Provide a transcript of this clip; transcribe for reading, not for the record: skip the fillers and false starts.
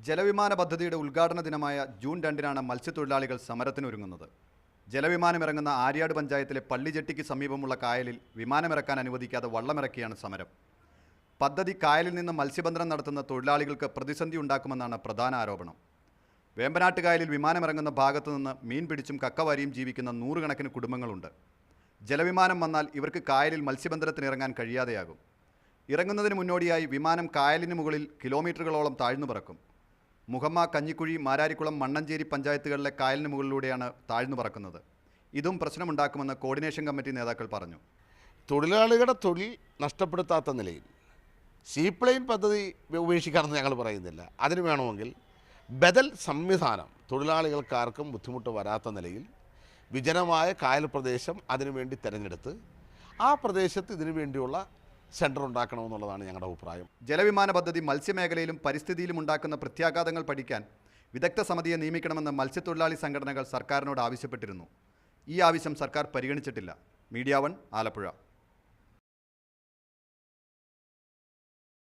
ജലവിമാന പദ്ധതിയുടെ ഉദ്ഘാടന ദിനമായ ജൂൺ 2-നാണ് മത്സ്യത്തൊഴിലാളികൾ സമരത്തിനൊരുങ്ങുന്നത്. ജലവിമാനമിറങ്ങുന്ന ആര്യാട് പഞ്ചായത്തിലെ പള്ളിജെട്ടിക്ക് സമീപമുള്ള കായലിൽ വിമാനമിറക്കാൻ അനുവദിക്കാതെ വള്ളമിറക്കിയാണ് സമരം. പദ്ധതി കായലിൽ നിന്ന് മത്സ്യബന്ധനം നടത്തുന്ന തൊഴിലാളികൾക്ക് പ്രതിസന്ധി ഉണ്ടാക്കുമെന്നാണ് പ്രധാന ആരോപണം. വേമ്പനാട്ട് കായലിൽ വിമാനമിറങ്ങുന്ന ഭാഗത്തു നിന്ന് മീൻ പിടിച്ചും കക്കവാരിയും ജീവിക്കുന്ന നൂറുകണക്കിന് കുടുംബങ്ങളുണ്ട്. ജലവിമാനം വന്നാൽ ഇവർക്ക് കായലിൽ മത്സ്യബന്ധനത്തിന് ഇറങ്ങാൻ കഴിയാതെയാകും. ഇറങ്ങുന്നതിന് മുന്നോടിയായി വിമാനം കായലിന് മുകളിൽ കിലോമീറ്ററുകളോളം താഴ്ന്നു പറക്കും. മുഹമ്മ, കഞ്ഞിക്കുഴി, മാരാരിക്കുളം, മണ്ണഞ്ചേരി പഞ്ചായത്തുകളിലെ കായലിന് മുകളിലൂടെയാണ് താഴ്ന്നു പറക്കുന്നത്. ഇതും പ്രശ്നമുണ്ടാക്കുമെന്ന് കോർഡിനേഷൻ കമ്മിറ്റി നേതാക്കൾ പറഞ്ഞു. തൊഴിലാളികളുടെ തൊഴിൽ നഷ്ടപ്പെടുത്താത്ത നിലയിൽ സീപ്ലെയിൻ പദ്ധതി ഉപേക്ഷിക്കാമെന്ന് ഞങ്ങൾ പറയുന്നില്ല. അതിന് വേണമെങ്കിൽ ബദൽ സംവിധാനം തൊഴിലാളികൾക്കാർക്കും ബുദ്ധിമുട്ട് വരാത്ത നിലയിൽ വിജനമായ കായൽ പ്രദേശം അതിനുവേണ്ടി തിരഞ്ഞെടുത്ത് ആ പ്രദേശത്ത് ഇതിനു വേണ്ടിയുള്ള സെൻറ്റർ ഉണ്ടാക്കണമെന്നുള്ളതാണ് ഞങ്ങളുടെ അഭിപ്രായം. ജലവിമാന പദ്ധതി മത്സ്യമേഖലയിലും പരിസ്ഥിതിയിലും ഉണ്ടാക്കുന്ന പ്രത്യാഘാതങ്ങൾ പഠിക്കാൻ വിദഗ്ധ സമിതിയെ നിയമിക്കണമെന്ന് മത്സ്യത്തൊഴിലാളി സംഘടനകൾ സർക്കാരിനോട് ആവശ്യപ്പെട്ടിരുന്നു. ഈ ആവശ്യം സർക്കാർ പരിഗണിച്ചിട്ടില്ല. മീഡിയ 1 ആലപ്പുഴ.